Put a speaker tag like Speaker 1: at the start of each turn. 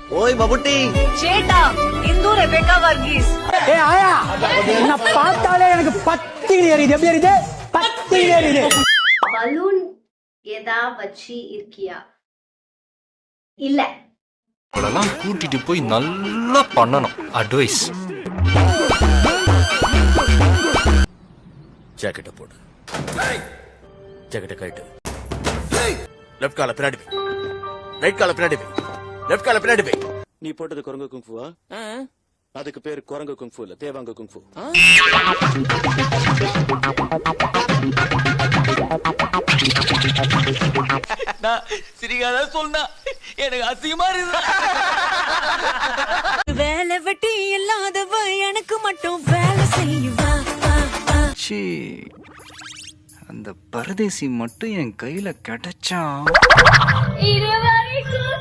Speaker 1: ஓய் பபுட்டி
Speaker 2: சேட்டா இந்து ரெபேக்கா வர்கீஸ்.
Speaker 3: ஆயா என்ன பார்த்தாலே எனக்கு பத்தி எரியுது. எப்படி எரியுது? பத்தி எரியுது.
Speaker 4: பலூன் எதா வச்சு இருக்கியா? இல்ல.
Speaker 5: அவளெல்லாம் கூட்டிட்டு போய் நல்லா பண்ணணும். அட்வைஸ்.
Speaker 1: ஜாக்கெட்ட போடு. ஜாக்கெட்ட கழட்டு. லெஃப்ட் கால பின்னாடி வை. ரைட் கால பின்னாடி வை. லெஃப்ட் கால பின்னாடி வை.
Speaker 6: நீ போட்டது குரங்கு குங்ஃபுவா? அதுக்கு பேரு குரங்கு குங்ஃபு இல்ல, தேவாங்க குங்ஃபு.
Speaker 7: சிரிக்காத சொன்னா எனக்கு அசிங்கமா இருக்கு.
Speaker 2: வேலை வெட்டி இல்லாதவ எனக்கு மட்டும் வேலை செய்வா.
Speaker 8: அந்த பரதேசி மட்டும் என் கையில கிடைச்சா
Speaker 4: இதுவரைக்கும்